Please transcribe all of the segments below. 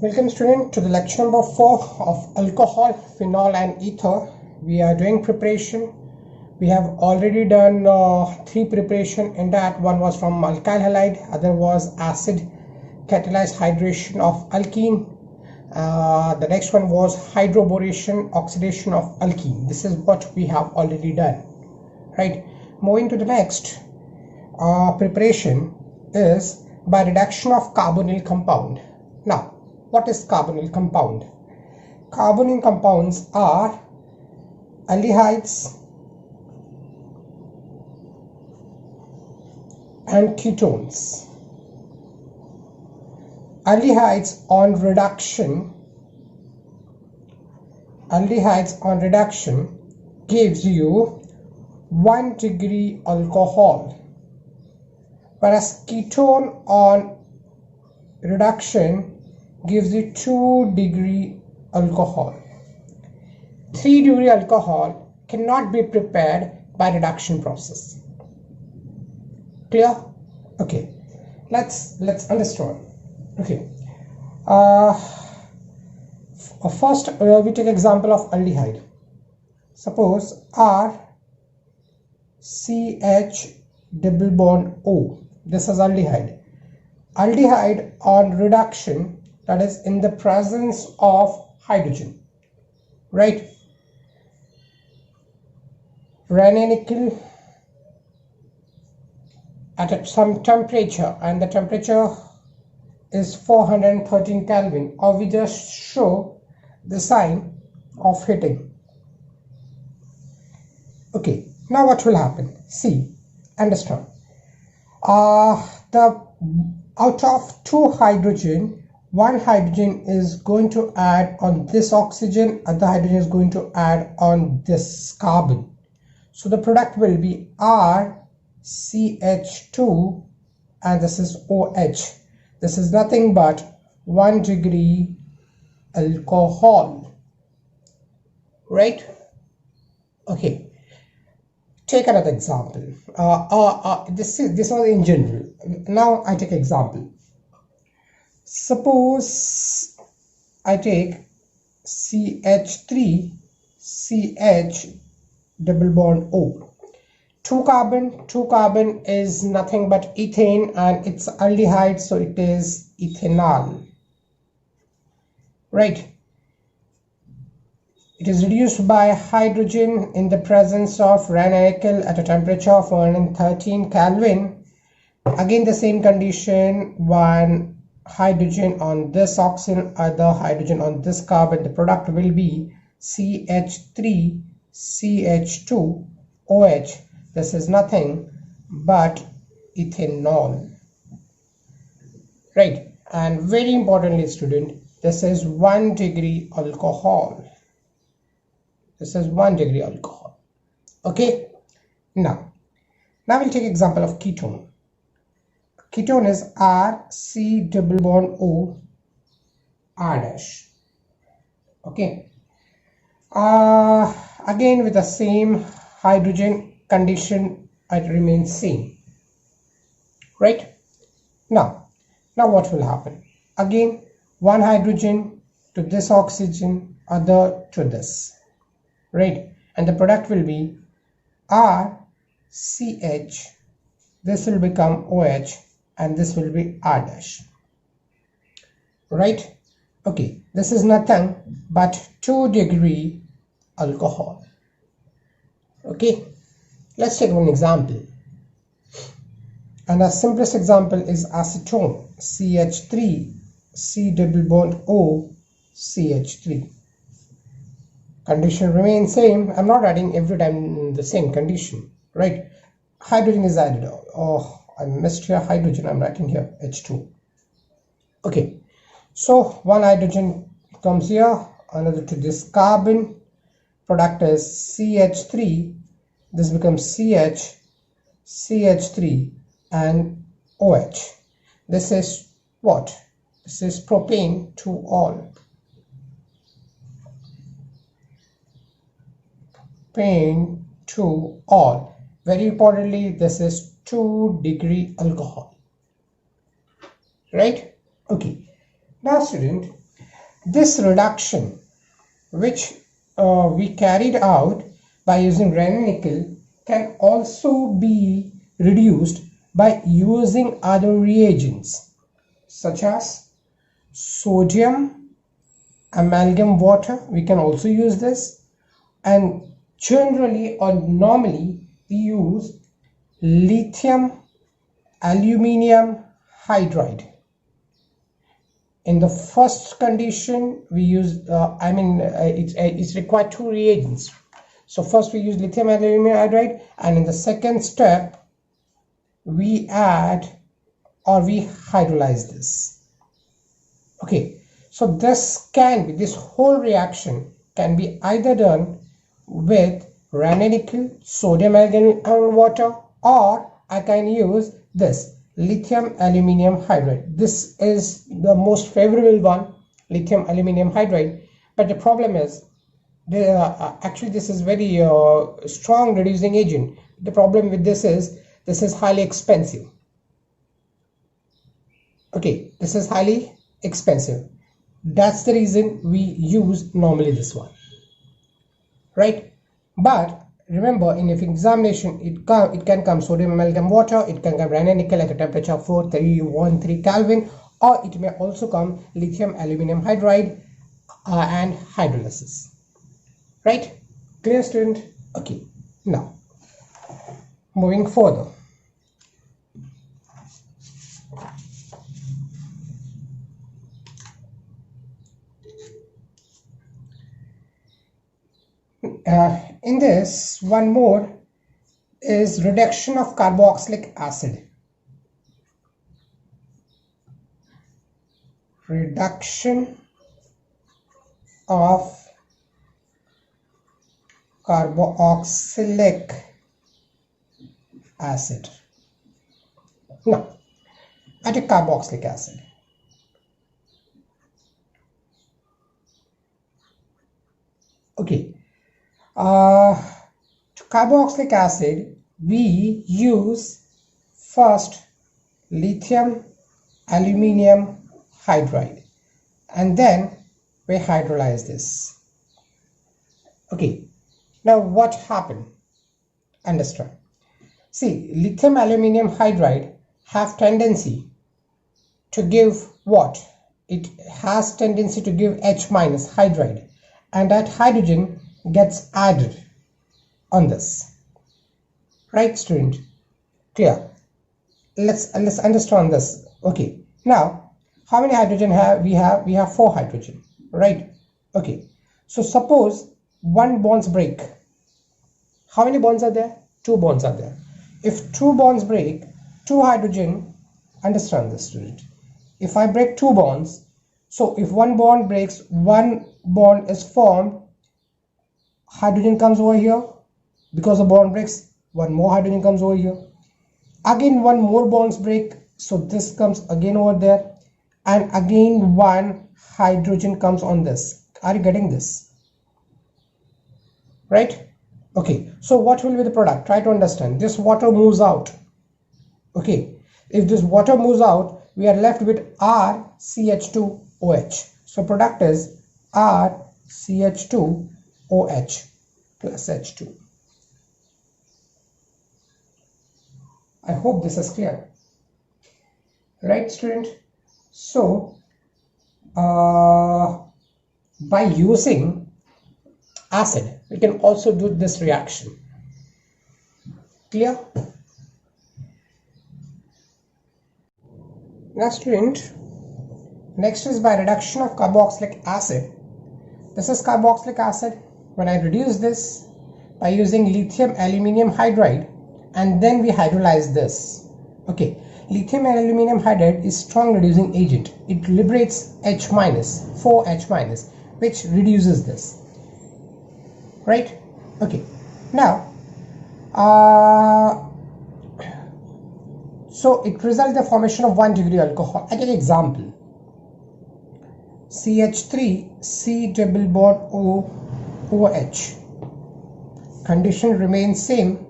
Welcome student to the lecture number 4 of alcohol, phenol and ether. We are doing preparation. We have already done 3 preparation in that. One was from alkyl halide, other was acid catalyzed hydration of alkene. The next one was hydroboration oxidation of alkene. This is what we have already done, right? Moving to the next preparation is by reduction of carbonyl compound. Now, what is carbonyl compound? Carbonyl compounds are aldehydes and ketones. Aldehydes on reduction gives you 1 degree alcohol, whereas ketone on reduction gives you 2 degree alcohol. 3 degree alcohol cannot be prepared by reduction process. Clear? Okay, let's understand. Okay, first we take example of aldehyde. Suppose R CH double bond O. This is aldehyde. Aldehyde on reduction, that is in the presence of hydrogen, right? Nickel at some temperature, and the temperature is 413 Kelvin, or we just show the sign of heating. Okay, now what will happen? See, understand. Out of 2 hydrogen, 1 hydrogen is going to add on this oxygen, other hydrogen is going to add on this carbon. So the product will be RCH2 and this is OH. This is nothing but 1 degree alcohol, right? Okay, take another example. This was in general. Now I take example. Suppose I take CH3 CH double bond O. 2 carbon is nothing but ethane, and it's aldehyde, so it is ethanol, right? It is reduced by hydrogen in the presence of nickel at a temperature of 413 Kelvin. Again the same condition, 1 hydrogen on this oxygen, other hydrogen on this carbon. The product will be CH3 CH2 OH. This is nothing but ethanol, right? And very importantly student, this is 1 degree alcohol. This is 1 degree alcohol. Okay, now we'll take example of ketone. Ketone is RC double bond O R dash. Okay, again with the same hydrogen condition, it remains same, right? Now what will happen? Again 1 hydrogen to this oxygen, other to this, right? And the product will be RCH. This will become OH and this will be R dash, right? Okay, this is nothing but 2 degree alcohol. Okay, let's take one example, and the simplest example is acetone. CH3 C double bond O CH3. Condition remains same. I'm not adding every time the same condition, right? Hydrogen is added. Oh, I missed here hydrogen. I'm writing here H2. Okay, so 1 hydrogen comes here, another to this carbon. Product is CH3. This becomes CH, CH3 and OH. This is what? This is propane to all. Propane to all. Very importantly, this is 2 degree alcohol, right? Okay, now student, This reduction, which we carried out by using nickel, can also be reduced by using other reagents such as sodium amalgam water. We can also use this, and generally or normally we use lithium aluminium hydride. In the first condition we use it's required two reagents. So first we use lithium aluminium hydride, and in the second step we add or we hydrolyze this. Okay, so this whole reaction can be either done with nickel, sodium amalgam water, or I can use this lithium aluminium hydride. This is the most favorable one, lithium aluminium hydride, but the problem is actually this is very strong reducing agent. The problem with this is highly expensive. Okay, this is highly expensive. That's the reason we use normally this one, right? But remember, in the examination it can come sodium amalgam water, it can come nickel at a temperature of 413 Kelvin, or it may also come lithium aluminium hydride and hydrolysis. Right? Clear, student? Okay, now moving further. In this, one more is reduction of carboxylic acid. Reduction of carboxylic acid. Now, I take carboxylic acid. Okay. To carboxylic acid we use first lithium aluminium hydride, and then we hydrolyze this. Okay, now what happened? Understand. See, lithium aluminium hydride have tendency to give what? It has tendency to give H minus hydride, and that hydrogen gets added on this. Right, student? Clear? Let's understand this. Okay, now how many hydrogen we have? We have 4 hydrogen, right? Okay, so suppose one bonds break. How many bonds are there? 2 bonds are there. If 2 bonds break, 2 hydrogen, understand this, student. If I break 2 bonds, so if one bond breaks, one bond is formed, hydrogen comes over here. Because the bond breaks, one more hydrogen comes over here. Again one more bonds break, so this comes again over there, and again one hydrogen comes on this. Are you getting this? Right? Okay, so what will be the product? Try to understand. This water moves out. Okay, if this water moves out, we are left with RCH2OH. So product is RCH2OH plus H2. I hope this is clear. Right, student? So by using acid we can also do this reaction. Clear? Now, student, next is by reduction of carboxylic acid. This is carboxylic acid. When I reduce this by using lithium aluminium hydride, and then we hydrolyze this. Okay, lithium and aluminium hydride is strong reducing agent. It liberates H minus, 4H minus, which reduces this. Right? Okay. Now, so it results in the formation of 1 degree alcohol. I take an example. CH3 C double bond O OH. Condition remains same.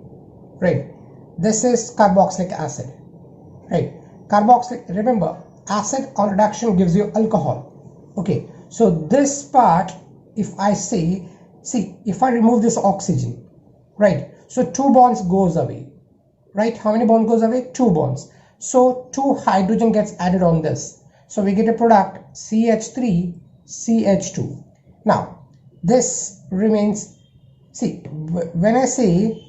Right? This is carboxylic acid. Right? Carboxylic, remember, acid on reduction gives you alcohol. Okay, So this part, if I say, see, if I remove this oxygen, right, so 2 bonds goes away, right? How many bonds goes away? 2 bonds. So 2 hydrogen gets added on this. So we get a product CH3, CH2. Now this remains, see, when I say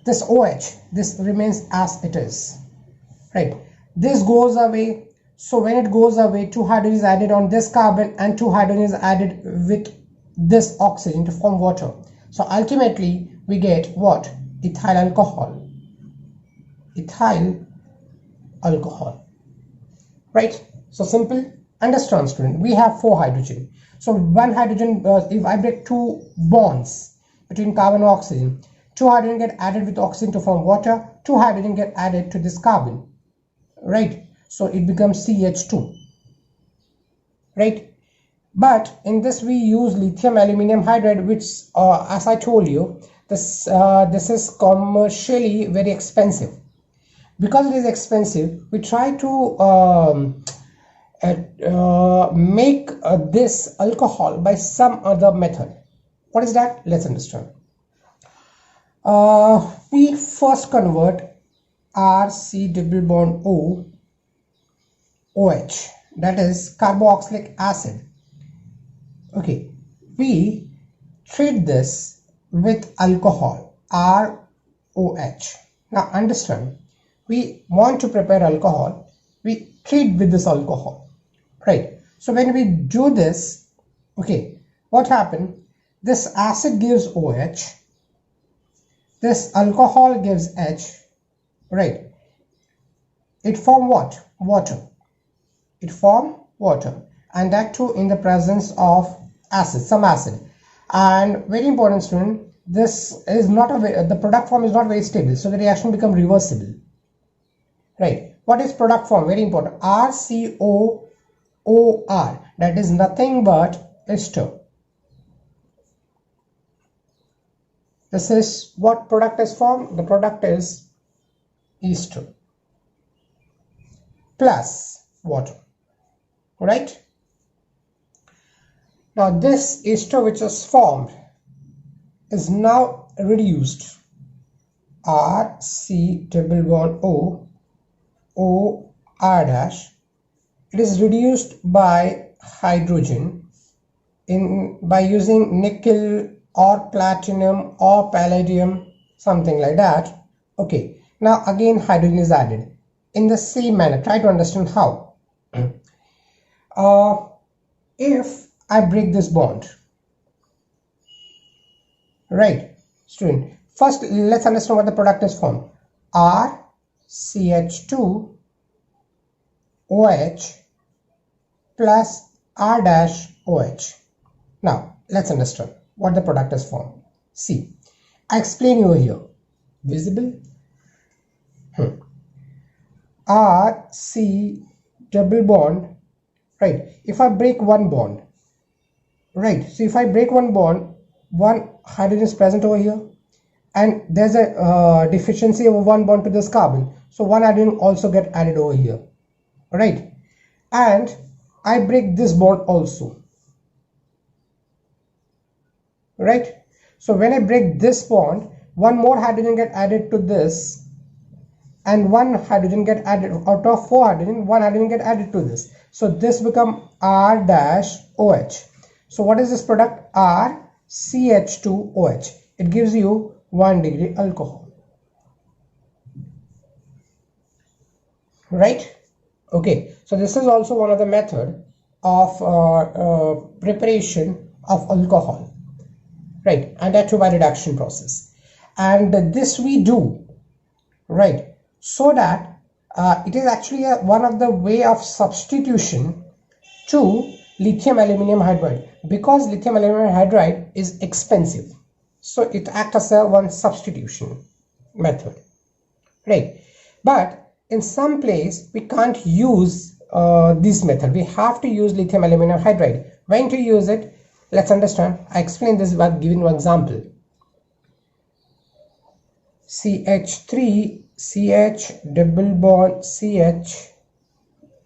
this OH, this remains as it is, right? This goes away. So when it goes away, 2 hydrogen is added on this carbon and 2 hydrogen is added with this oxygen to form water. So ultimately we get what? Ethyl alcohol. Ethyl alcohol, right? So simple. Understand, student, we have 4 hydrogen. So 1 hydrogen, if I break 2 bonds between carbon and oxygen, 2 hydrogen get added with oxygen to form water, 2 hydrogen get added to this carbon, right? So it becomes CH2, right? But in this we use lithium aluminum hydride, which as I told you, this is commercially very expensive. Because it is expensive, we try to make this alcohol by some other method. What is that? Let's understand. We first convert RC double bond O OH, that is carboxylic acid. Okay, we treat this with alcohol ROH. Now understand, we want to prepare alcohol, we treat with this alcohol, right? So when we do this, okay, what happened? This acid gives OH, this alcohol gives H, right? It form what? Water. It form water, and that too in the presence of acid, some acid. And very important, student, this is not the product form is not very stable, so the reaction become reversible, right? What is product form? Very important. RCOOR, that is nothing but ester. This is what product is formed. The product is ester plus water, right? Now this ester which is formed is now reduced. RC double bond O O R dash. It is reduced by hydrogen by using nickel or platinum or palladium, something like that. Okay, now again hydrogen is added in the same manner. Try to understand how. If I break this bond, right, student, first let's understand what the product is formed. RCH2 OH plus R dash OH. Now let's understand what the product is formed. See, I explain you here. Visible? RC double bond, right? If I break one bond, right? So if I break one bond, one hydrogen is present over here, and there's a deficiency of one bond to this carbon, so one hydrogen also get added over here, right? And I break this bond also, right? So when I break this bond, one more hydrogen get added to this, and one hydrogen get added out of 4 hydrogen, one hydrogen get added to this. So this become R dash OH. So what is this product? RCH2OH. It gives you 1 degree alcohol, right? Okay, so this is also one of the method of preparation of alcohol, right? And that too by reduction process. And this we do, right, so that it is actually one of the way of substitution to lithium aluminum hydride, because lithium aluminum hydride is expensive, so it acts as a one substitution method, right? But in some place we can't use this method. We have to use lithium aluminum hydride. When to use it? Let's understand. I explain this by giving one example. CH3 CH double bond CH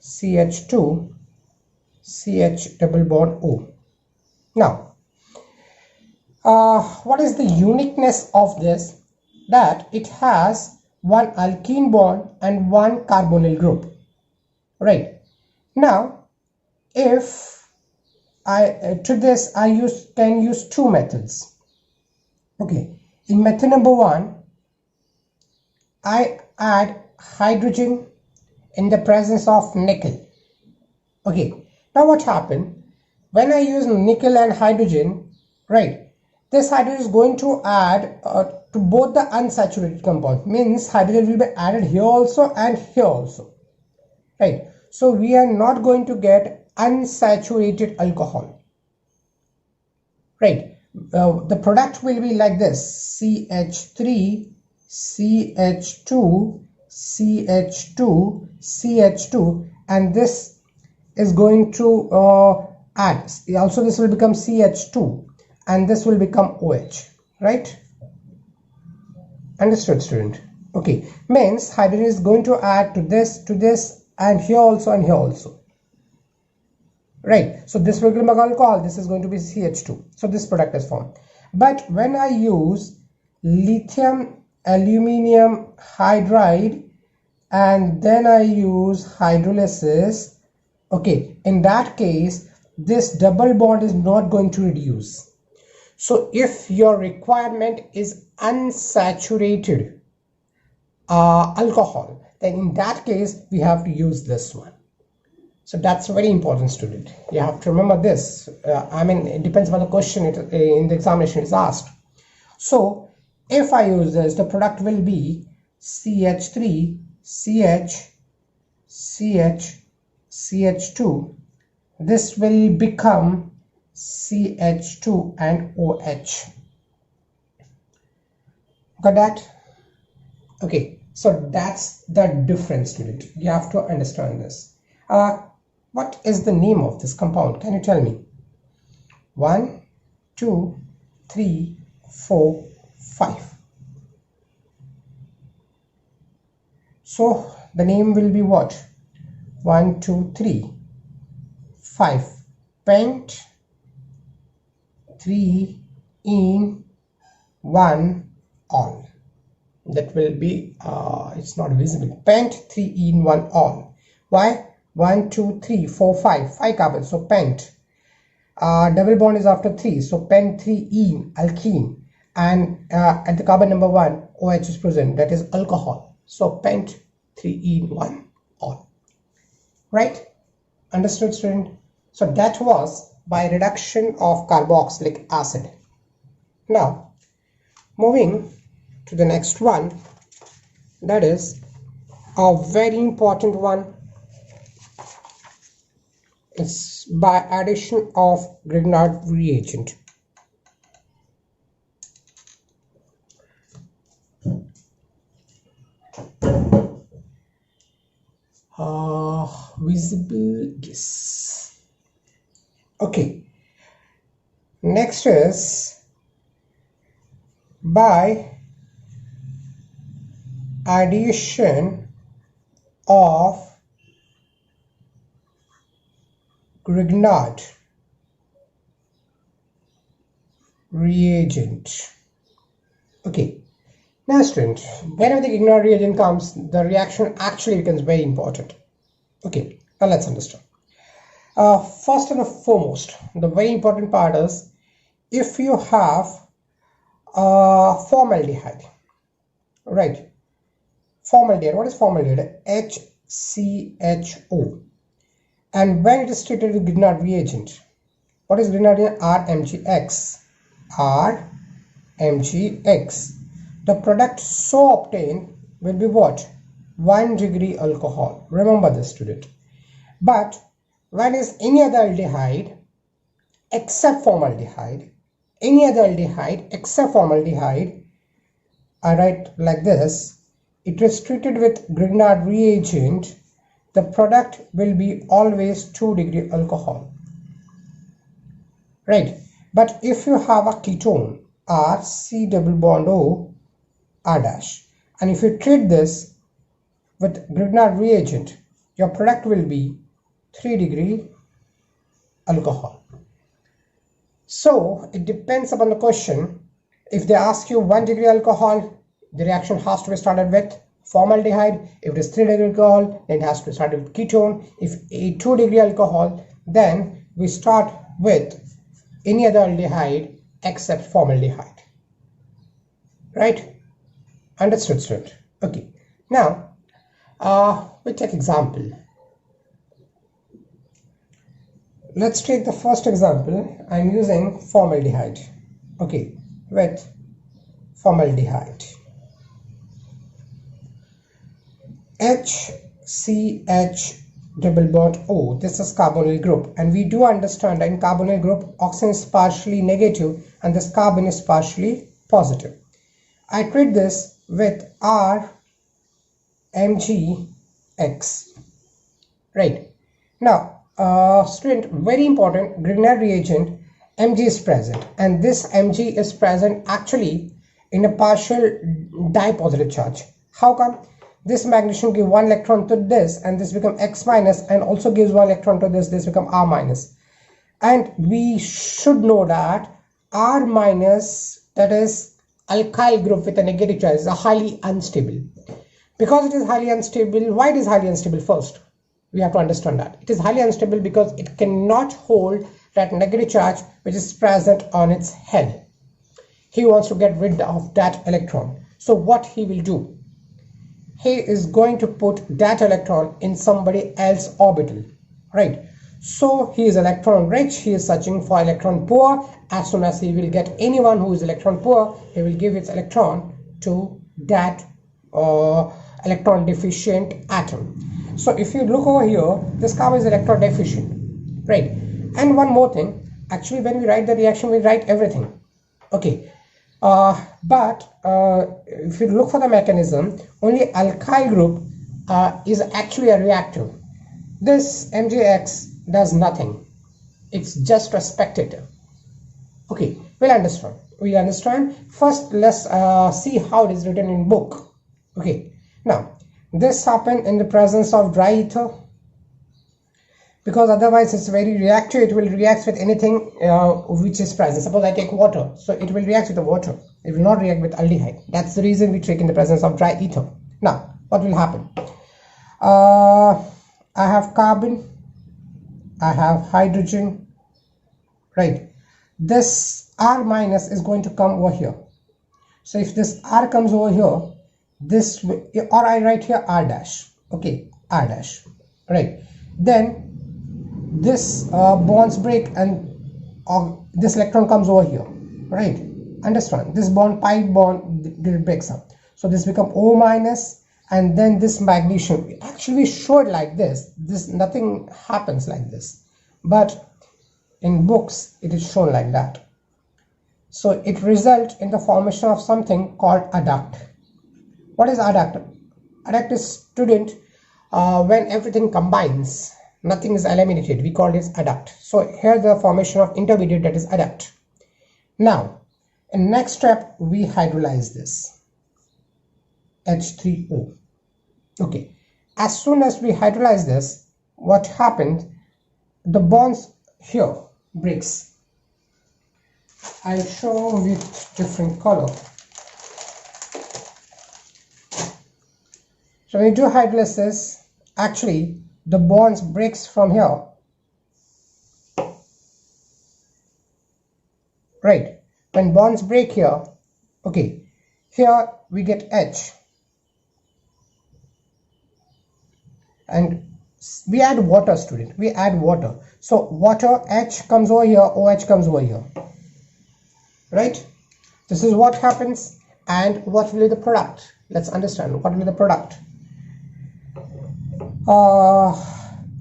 CH2 CH double bond O. Now, what is the uniqueness of this? That it has one alkene bond and one carbonyl group. Right. Now, if I can use two methods. Okay. In method number 1, I add hydrogen in the presence of nickel. Okay. Now what happened? When I use nickel and hydrogen, right, this hydrogen is going to add to both the unsaturated compound. Means hydrogen will be added here also and here also. Right. So we are not going to get unsaturated alcohol. Right. The product will be like this: CH3, CH2, CH2, CH2, and this is going to add. Also, this will become CH2, and this will become OH. Right? Understood, student? Okay. Means hydrogen is going to add to this, and here also, and here also. Right. So this will become alcohol. This is going to be CH2. So this product is formed. But when I use lithium aluminium hydride and then I use hydrolysis, okay, in that case this double bond is not going to reduce. So if your requirement is unsaturated alcohol, then in that case we have to use this one. So that's very important, student. You have to remember this. It depends on the question in the examination is asked. So if I use this, the product will be CH3, CH, CH, CH2. This will become CH2 and OH. Got that? Okay, so that's the difference, student. You have to understand this. What is the name of this compound? Can you tell me? 1, 2, 3, 4, 5. So the name will be what? 1, 2, 3, 5. Pent 3 in 1 all. That will be it's not visible. Pent 3 in 1 all. Why? 1, 2, 3, 4, 5 carbons. So pent. Double bond is after 3. So pent 3 ene, alkene. And at the carbon number 1, OH is present. That is alcohol. So pent 3 ene 1 all. Right? Understood, student? So that was by reduction of carboxylic acid. Now, moving to the next one. That is a very important one. It's by addition of grignard reagent. Visible, yes. Okay. Next is by addition of grignard reagent. Okay. Now, student, whenever the grignard reagent comes, the reaction actually becomes very important. Okay. Now let's understand. First and foremost, the very important part is if you have formaldehyde, right? Formaldehyde. What is formaldehyde? HCHO. And when it is treated with grignard reagent, what is grignard reagent? RMgX. RMgX. The product so obtained will be what? 1 degree alcohol. Remember this, student. But when is any other aldehyde except formaldehyde, any other aldehyde except formaldehyde, I write like this, it is treated with grignard reagent, the product will be always 2 degree alcohol. Right? But if you have a ketone, R, C double bond O, R dash, and if you treat this with grignard reagent, your product will be 3 degree alcohol. So it depends upon the question. If they ask you 1 degree alcohol, the reaction has to be started with formaldehyde. If it is 3 degree alcohol, then it has to be started with ketone. If a 2 degree alcohol, then we start with any other aldehyde except formaldehyde. Right? Understood, student? Okay. Now, we take example. Let's take the first example. I'm using formaldehyde. Okay, with formaldehyde. HCH double bond O. This is carbonyl group, and we do understand that in carbonyl group, oxygen is partially negative and this carbon is partially positive. I treat this with RMgX. Right. Now, student, very important, grignard reagent, Mg is present, and this Mg is present actually in a partial dipositive charge. How come? This magnesium give 1 electron to this, and this become X minus, and also gives 1 electron to this become R minus. And we should know that R minus, that is alkyl group with a negative charge, is a highly unstable. Because it is highly unstable, why it is highly unstable first? We have to understand that. It is highly unstable because it cannot hold that negative charge which is present on its head. He wants to get rid of that electron. So what he will do? He is going to put that electron in somebody else's orbital. Right? So he is electron rich. He is searching for electron poor. As soon as he will get anyone who is electron poor, he will give its electron to that electron deficient atom. So if you look over here, this carbon is electron deficient, right? And one more thing, actually when we write the reaction, we write everything, okay? But if you look for the mechanism, only alkyl group is actually a reactive. This MgX does nothing. It's just a spectator. Okay, we'll understand. First, let's see how it is written in book. Okay, now this happened in the presence of dry ether, because otherwise it's very reactive. It will react with anything which is present. Suppose I take water, so it will react with the water. It will not react with aldehyde. That's the reason we take in the presence of dry ether. Now, what will happen? I have carbon, I have hydrogen, right? This R minus is going to come over here. So if this R comes over here, this, or I write here R dash, okay, R dash, right? Then this bonds break and this electron comes over here, right? Understand? This bond, pi bond, it breaks up. So this become O minus, and then this magnesium, actually we show it like this. This, nothing happens like this, but in books it is shown like that. So it results in the formation of something called adduct. What is adduct? Adduct is, student, when everything combines, nothing is eliminated, we call this adduct. So here the formation of intermediate, that is adduct. Now in next step we hydrolyze this H3O. Okay, as soon as we hydrolyze this, what happened? The bonds here breaks. I'll show with different color. So when you do hydrolysis, actually the bonds breaks from here, right? When bonds break here, okay, here we get H, and we add water, student, we add water. So water, H comes over here, OH comes over here, right? This is what happens. And what will be the product? Let's understand what will be the product.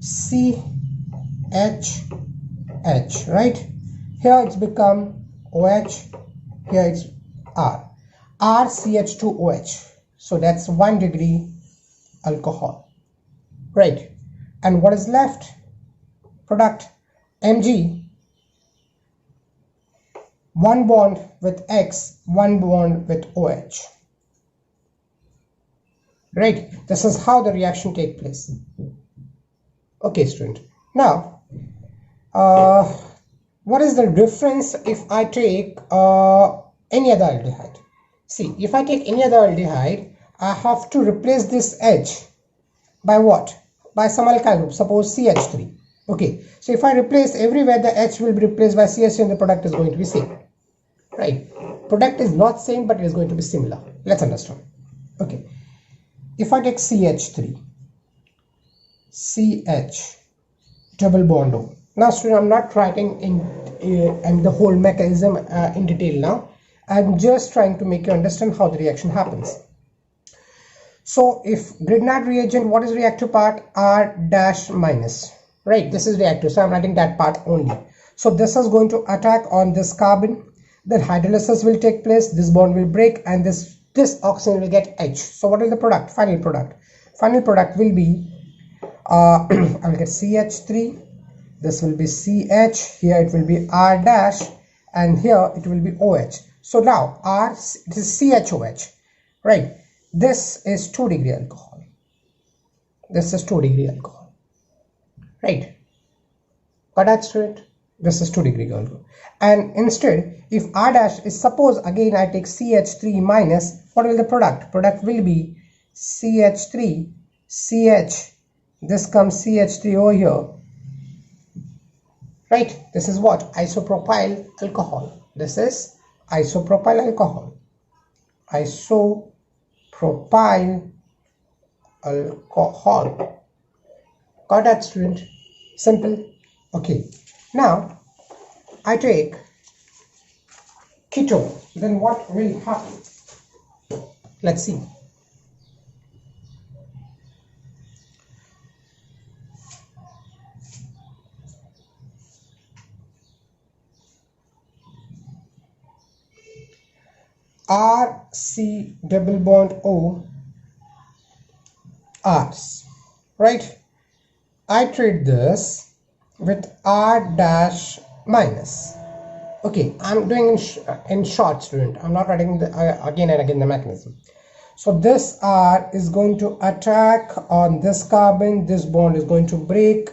CHH, right? Here it's become OH, here it's R, RCH2OH. So that's 1 degree alcohol, right? And what is left? Product Mg, 1 bond with X, 1 bond with OH. Right, this is how the reaction takes place. Okay, student. Now, what is the difference if I take any other aldehyde? See, if I take any other aldehyde, I have to replace this H by what? By some alkyl group, suppose CH3. Okay, so if I replace everywhere, the H will be replaced by CH3 and the product is going to be same. Right? Product is not same, but it is going to be similar. Let's understand. Okay, if I take CH3, CH, double bond O. Now student, I'm not writing in the whole mechanism in detail now. I'm just trying to make you understand how the reaction happens. So if grignard reagent, what is reactive part? R dash minus, right? This is reactive, so I'm writing that part only. So this is going to attack on this carbon, then hydrolysis will take place, this bond will break, and this oxygen will get H. So what is the product? Final product. Final product will be I will get CH3, this will be CH, here it will be R dash, and here it will be OH. So now R, it is CHOH, right? This is 2 degree alcohol. This is 2 degree alcohol, right? Got that straight? This is 2 degree alcohol. And instead, if R dash is, suppose again I take CH3 minus, what will the product? Product will be CH3, CH, this comes CH3 over here, right? This is what? Isopropyl alcohol. This is isopropyl alcohol. Isopropyl alcohol. Got that, student? Simple. Okay. Now I take ketone. Then what will happen? Let's see. RC double bond O Rs, right? I treat this with R dash minus. Okay, I'm doing in short, student. I'm not writing again and again the mechanism. So this R is going to attack on this carbon, this bond is going to break.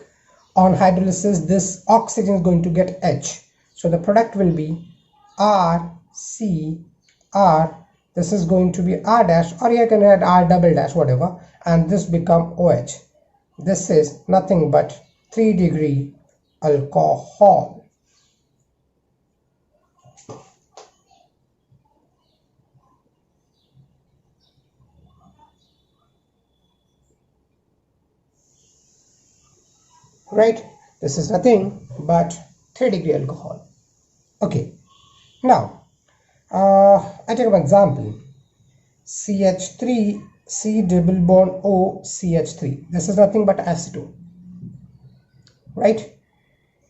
On hydrolysis, this oxygen is going to get H. So the product will be R, C, R, this is going to be R dash, or you can add R double dash, whatever, and this become OH. This is nothing but 3 degree alcohol. Right? This is nothing but 3 degree alcohol. Okay. Now, I take an example. CH3, C double bond O, CH3. This is nothing but acetone. Right?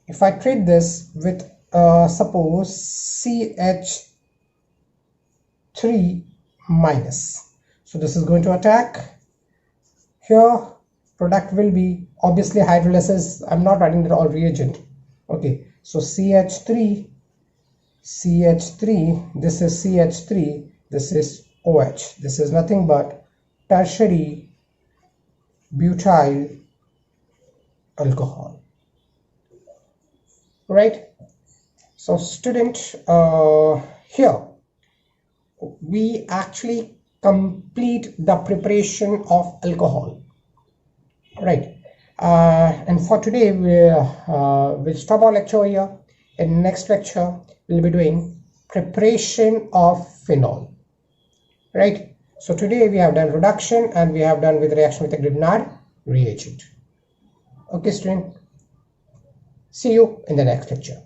If I treat this with suppose CH3 minus. So this is going to attack. Here product will be obviously hydrolysis. I'm not writing the all reagent. Okay. So CH3, this is CH3, this is OH. This is nothing but tertiary butyl alcohol. Right? So student, here we actually complete the preparation of alcohol. Right? And for today we'll stop our lecture here. In next lecture we'll be doing preparation of phenol. Right? So today we have done reduction and we have done with reaction with a grignard reagent. Okay, student. See you in the next lecture.